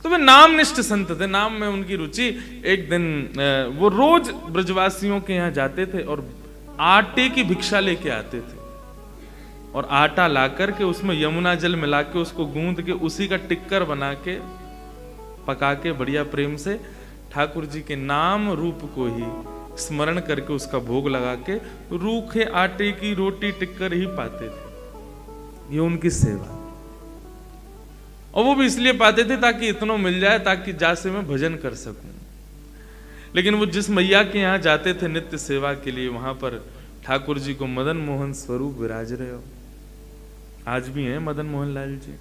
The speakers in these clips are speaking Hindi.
तो वे नामनिष्ठ संत थे, नाम में उनकी रुचि। एक दिन वो रोज ब्रजवासियों के यहाँ जाते थे और आटे की भिक्षा लेके आते थे, और आटा ला करके उसमें यमुना जल मिला के उसको गूंद के उसी का टिक्कर बना के पका के बढ़िया प्रेम से ठाकुर जी के नाम रूप को ही स्मरण करके उसका भोग लगा के रूखे आटे की रोटी टिक्कर ही पाते थे। ये उनकी सेवा, और वो भी इसलिए पाते थे ताकि इतना मिल जाए ताकि जासे मैं भजन कर सकूं। लेकिन वो जिस मैया के यहाँ जाते थे नित्य सेवा के लिए, वहां पर ठाकुर जी को मदन मोहन स्वरूप विराज रहे हो। आज भी हैं मदन मोहन लाल जी।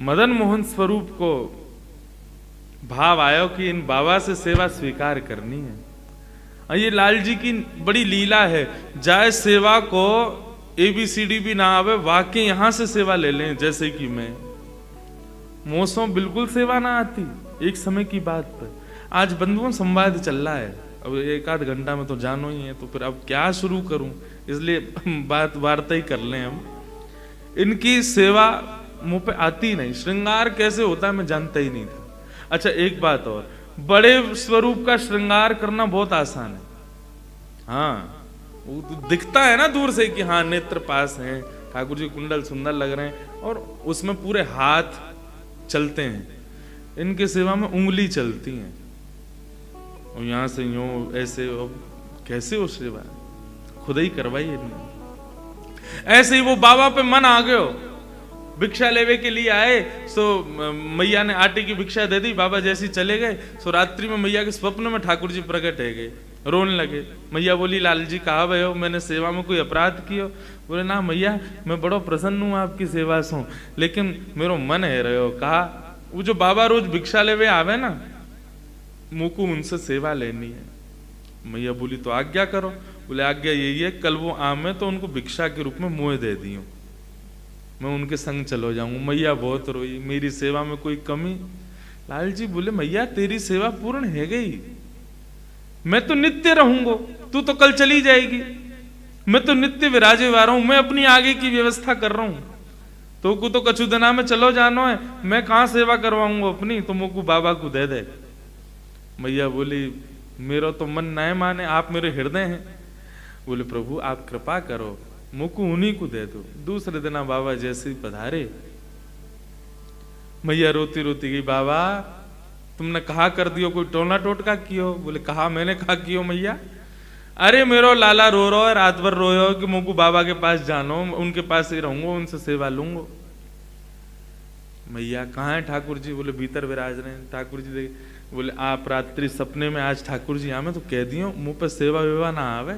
मदन मोहन स्वरूप को भाव आयो कि इन बाबा से सेवा स्वीकार करनी है। और ये लाल जी की बड़ी लीला है, जाए सेवा को ABCD भी ना आवे, वाकई यहां से सेवा ले लें। जैसे कि मैं मौसों बिल्कुल सेवा ना आती, एक समय की बात पर। आज बंधुओं संवाद चल रहा है, अब एक आध घंटा में तो जानो ही है, तो फिर अब क्या शुरू करूं, इसलिए बात वार्ता ही कर लें हम। इनकी सेवा मुंह पे आती नहीं, श्रृंगार कैसे होता है मैं जानता ही नहीं था। अच्छा एक बात और, बड़े स्वरूप का श्रृंगार करना बहुत आसान है। हाँ वो तो दिखता है ना दूर से कि हाँ नेत्र पास हैं, ठाकुर जी कुंडल सुंदर लग रहे हैं, और उसमें पूरे हाथ चलते हैं। इनके सेवा में उंगली चलती हैं, और यहां से यूं ऐसे, कैसे हो सेवा, खुद ही करवाई इन्होंने। ऐसे ही वो बाबा पे मन आ गयो, भिक्षा लेवे के लिए आए, सो मैया ने आटे की भिक्षा दे दी, बाबा जैसे चले गए, सो रात्रि में मैया के स्वप्न में ठाकुर जी प्रकट है गए, रोने लगे। मैया बोली लाल जी कहा भय हो, मैंने सेवा में कोई अपराध कियो? बोले ना मैया मैं बड़ो प्रसन्न हूँ आपकी सेवा से, लेकिन मेरो मन है रहो। कहा वो जो बाबा रोज भिक्षा लेवे आवे ना, मुझको उनसे सेवा लेनी है। मैया बोली तो आज्ञा करो। बोले आज्ञा यही है, कल वो आमे तो उनको भिक्षा के रूप में मुँह दे दियो, मैं उनके संग चलो जाऊंगा। मैया बहुत रोई, मेरी सेवा में कोई कमी? लाल जी बोले मैया तेरी सेवा पूर्ण है गई, मैं तो नित्य रहूंगा, तू तो कल चली जाएगी, मैं तो नित्य विराजे वाला हूं, मैं अपनी आगे की व्यवस्था कर रहा हूं, तो को तो कछु दिना में चलो जानो है, मैं कहां सेवा करवाऊंगा अपनी, तो मुझको बाबा को दे दे। मैया बोली मेरा तो मन न माने, आप मेरे हृदय हैं। बोले प्रभु आप कृपा करो, मुझको उन्हीं को दे दो। दूसरे दिन बाबा जैसे पधारे, मैया रोती रोती गई, बाबा तुमने कहा कर दियो, कोई टोना टोटका कियो? बोले कहा मैंने कहा कियो मैया? अरे मेरो लाला रो रहा है, रात भर रोयो कि मुझको बाबा के पास जानो, उनके पास ही रहूंगा, उनसे सेवा लूंगा। मैया कहाँ है ठाकुर जी? बोले भीतर विराज रहे हैं। ठाकुर जी देखे, बोले आप रात्रि सपने में आज ठाकुर जी आवे तो कह दियो मुंह पे सेवा वेवा ना आवे,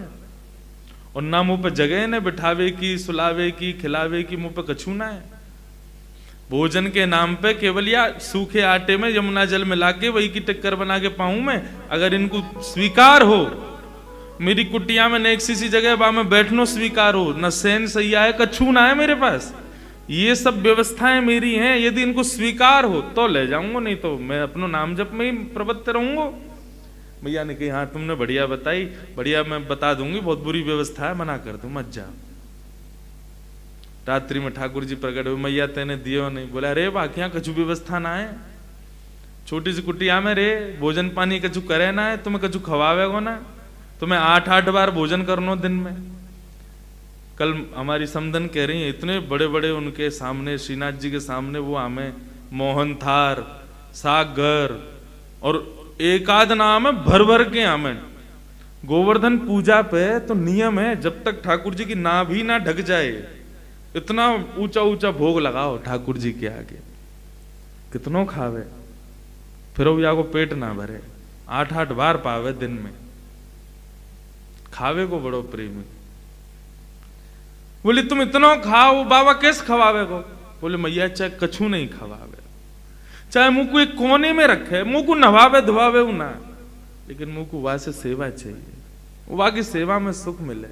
और ना मुंह पे जगह ने बिठावे की, सुलावे की, खिलावे की, मुंह पे कछू ना है। भोजन के नाम पे केवल या सूखे आटे में यमुना जल मिला के वही की टिक्कर बना के पाऊं मैं। अगर इनको स्वीकार हो, मेरी कुटिया में एक सी जगह बा में बैठनो स्वीकार हो, न सैन सैया है, कछू ना है मेरे पास, ये सब व्यवस्थाएं मेरी हैं, यदि इनको स्वीकार हो तो ले जाऊंगा, नहीं तो मैं अपनो नाम जप में ही प्रवृत्त रहूंगा। भैया ने कही हाँ तुमने बढ़िया बताई, बढ़िया मैं बता दूंगी, बहुत बुरी व्यवस्था है, मना कर दूं, मत जा। रात्रि में ठाकुर जी प्रकट हुए, मैया तेने दियो नहीं? बोला अरे बाकियां कछु व्यवस्था ना है, छोटी सी कुटिया में रे भोजन पानी कछु करे ना है, तुम्हें कछु खवावेगो ना, तुम्हें 8-8 बार भोजन करनो दिन में। कल हमारी समधन कह रही है, इतने बड़े बड़े उनके सामने, श्रीनाथ जी के सामने वो हमें मोहन थार, सागर और एकाद नाम है भर भर के हमें। गोवर्धन पूजा पे तो नियम है जब तक ठाकुर जी की नाभि ना ढक जाए, इतना ऊंचा ऊंचा भोग लगाओ ठाकुर जी के आगे, कितनों खावे, फिर वो या को पेट ना भरे, 8-8 बार पावे दिन में, खावे को बड़ो प्रेमी। बोले तुम इतना खाओ, बाबा कैसे खवावे को? बोले मैया चाहे कछु नहीं खवावे, चाहे मुंह को एक कोने में रखे, मुंह को नवावे धुआवे ना, लेकिन मुंह को वहां से सेवा चाहिए, वहां की सेवा में सुख मिले।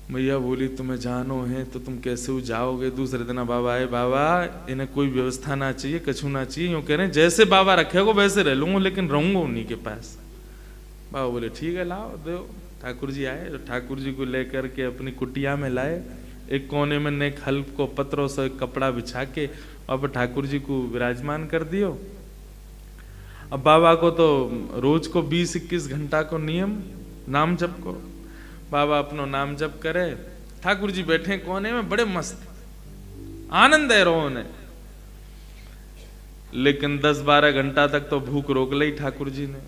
मैया बोली तुम्हें जानो है तो तुम कैसे जाओगे? दूसरे दिन बाबा आए, बाबा इन्हें कोई व्यवस्था ना चाहिए, कछु ना चाहिए, यूं कह रहे हैं जैसे बाबा रखेगा वैसे रह लूंगा, लेकिन रहूंगा उन्हीं के पास। बाबा बोले ठीक है लाओ दो। ठाकुर जी आए, ठाकुर जी को लेकर के अपनी कुटिया में लाए, एक कोने में नेक हल्क को पत्रों से कपड़ा बिछा के अब ठाकुर जी को विराजमान कर दियो। अब बाबा को तो रोज को 20-21 घंटा को नियम नाम जप को, बाबा अपनो नाम जप करे, ठाकुर जी बैठे कोने में बड़े मस्त आनंद है रो ने। लेकिन 10-12 घंटा तक तो भूख रोक ली ठाकुर जी ने।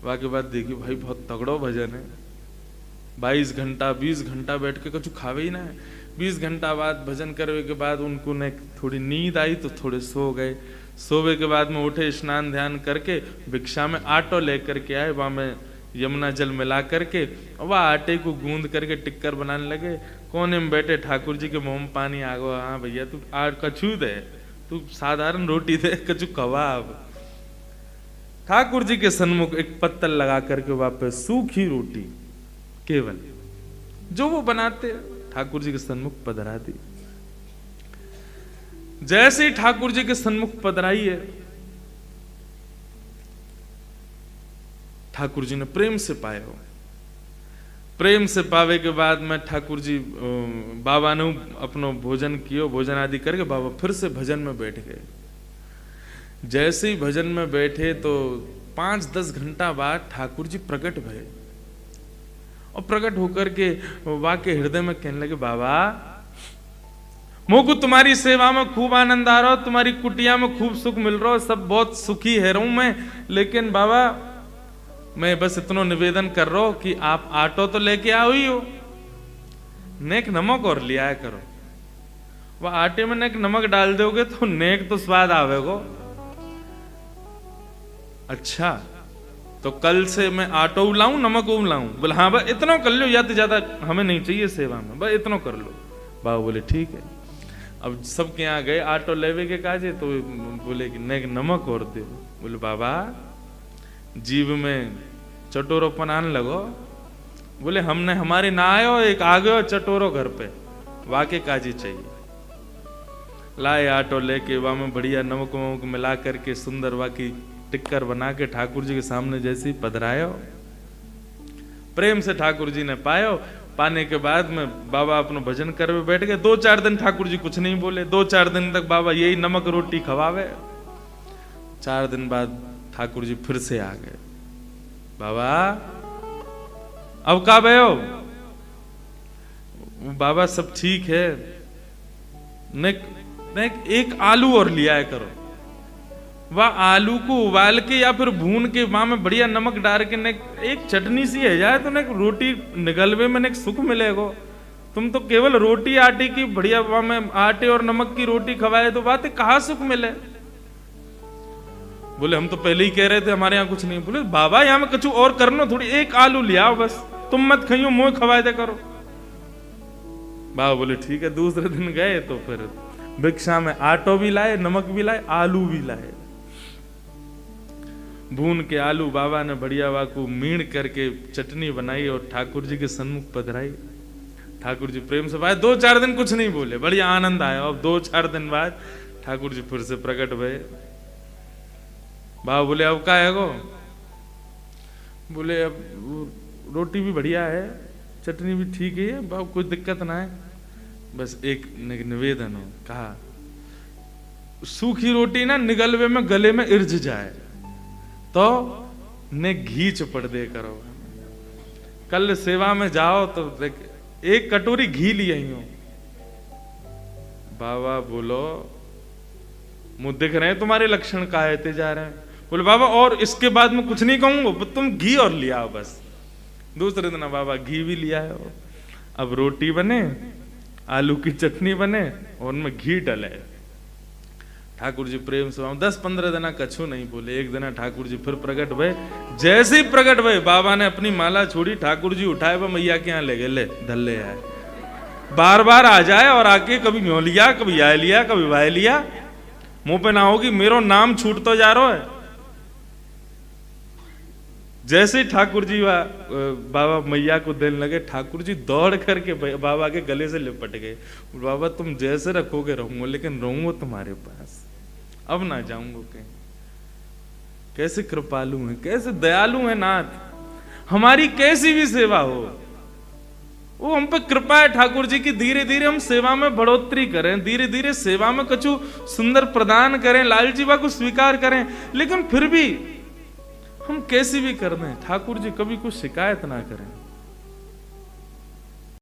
वाके बाद देखी भाई बहुत तगड़ो भजन है, 22 घंटा 20 घंटा बैठ के कुछ खावे ही ना है। 20 घंटा बाद भजन करने के बाद उनको ने थोड़ी नींद आई तो थोड़े सो गए। सोवे के बाद में उठे, स्नान ध्यान करके भिक्षा में आटो लेकर के आए, वहां में यमुना जल मिला करके वह आटे को गूंद करके टिक्कर बनाने लगे। कोने में बैठे ठाकुर जी के मुंह में पानी आ गया। हाँ भैया तू कछू दे, तू साधारण रोटी दे, कछु कबाब। ठाकुर जी के सन्मुख एक पत्तल लगा करके वापस सूखी रोटी केवल जो वो बनाते ठाकुर जी के सन्मुख पधरा दी। जैसे ही ठाकुर जी के सन्मुख पधराई है, ठाकुर जी ने प्रेम से पाए हो। प्रेम से पावे के बाद में ठाकुर जी बाबा ने अपनो भोजन कियो, भोजन आदि करके बाबा फिर से भजन में बैठ गए। जैसे ही भजन में बैठे तो 5-10 घंटा बाद ठाकुर जी प्रकट भये और प्रकट होकर के वाके हृदय में कहने लगे, बाबा मोको तुम्हारी सेवा में खूब आनंद आ रहा, तुम्हारी कुटिया में खूब सुख मिल रहा, सब बहुत सुखी है रहूं मैं, लेकिन बाबा मैं बस इतना निवेदन कर रहा हूं कि आप आटो तो लेके आओ ही हो, नेक नमक और लिया करो। वह आटे में नेक नमक डाल दोगे तो नेक तो स्वाद आवेगो। अच्छा तो कल से मैं आटो लाऊं नमक लाऊं? बोले हाँ बस इतना कर लो, या तो ज्यादा हमें नहीं चाहिए सेवा में, बस इतना कर लो। बाबा बोले ठीक है। अब सबके यहाँ गए आटो लेवे के काजे, तो बोले कि नेक नमक और दो। बोले बाबा जीव में चटोरोपन आने लगो। बोले हमने हमारे ना आयो, एक आ गयो चटोरो घर पे, वाके काजी चाहिए। लाए आटो लेके वहां में बढ़िया नमक वमक मिला करके सुंदर वाकी टिक्कर बना के ठाकुर जी के सामने जैसे ही पधरायो, प्रेम से ठाकुर जी ने पायो। पाने के बाद में बाबा अपना भजन करवे बैठ गए। 2-4 दिन ठाकुर जी कुछ नहीं बोले, 2-4 दिन तक बाबा यही नमक रोटी खवावे। 4 दिन बाद ठाकुर जी फिर से आ गए। बाबा अब का भयो? बाबा सब ठीक है, एक आलू और लिया करो। वह आलू को उबाल के या फिर भून के वहां में बढ़िया नमक डाल के एक चटनी सी है जाए तो रोटी निगलवे में सुख मिलेगा। तुम तो केवल रोटी आटे की बढ़िया वहां में आटे और नमक की रोटी खवाए तो बात कहाँ सुख मिले? बोले हम तो पहले ही कह रहे थे हमारे यहाँ कुछ नहीं। बोले बाबा यहाँ में कुछ और करना, थोड़ी एक आलू ले आओ बस, तुम मत खाइयो मुँह खवाए दे करो। बाबा बोले ठीक है। दूसरे दिन गए तो फिर भिक्षा में आटो भी लाए, नमक भी लाए, आलू भी लाए। भून के आलू बाबा ने बढ़िया वाकू मीण करके चटनी बनाई और ठाकुर जी के सन्मुख पधराई। ठाकुर जी प्रेम से भाई 2-4 दिन कुछ नहीं बोले, बढ़िया आनंद आया। अब 2-4 दिन बाद ठाकुर जी फिर से प्रकट भये। बाबा बोले अब का है गो? बोले अब रोटी भी बढ़िया है, चटनी भी ठीक है, बाबा कोई दिक्कत ना है, बस एक निवेदन हो। कहा सूखी रोटी ना निगलवे में गले में इर्ज जाए तो ने घी चुपड़ दे करो। कल सेवा में जाओ तो एक कटोरी घी ले आई हूं। बाबा बोलो मुझे दिख रहे हैं तुम्हारे लक्षण कायते जा रहे हैं। बोले बाबा और इसके बाद में कुछ नहीं कहूंगा, तुम घी और लिया आओ बस। दूसरे दिन बाबा घी भी लिया है। अब रोटी बने, आलू की चटनी बने और उनमें घी डले। ठाकुर जी प्रेम से 10-15 दिन कछु नहीं बोले। एक दिन ठाकुर जी फिर प्रकट भये। जैसे ही प्रकट भये बाबा ने अपनी माला छोड़ी, ठाकुर जी उठाए वह मैया के यहाँ ले गए, ले धल्ले आए। बार बार आ जाए और आके कभी म्यों लिया, कभी आए लिया, कभी वाय लिया। मुंह पे ना होगी मेरो नाम छूट तो जा रहा है। जैसे ही ठाकुर जी बाबा मैया को देने लगे, ठाकुर जी दौड़ करके बाबा के गले से लिपट गए। बाबा तुम जैसे रखोगे रहूंगा, लेकिन रहूंगा तुम्हारे पास, अब ना जाऊंगा कहीं। कैसे कृपालु है, कैसे दयालु है नाथ। हमारी कैसी भी सेवा हो, वो हम पे कृपा है ठाकुर जी की, धीरे धीरे हम सेवा में बढ़ोतरी करें, धीरे धीरे सेवा में कछु सुंदर प्रदान करें, लाल जीवा को स्वीकार करें। लेकिन फिर भी हम कैसी भी कर दें, ठाकुर जी कभी कुछ शिकायत ना करें।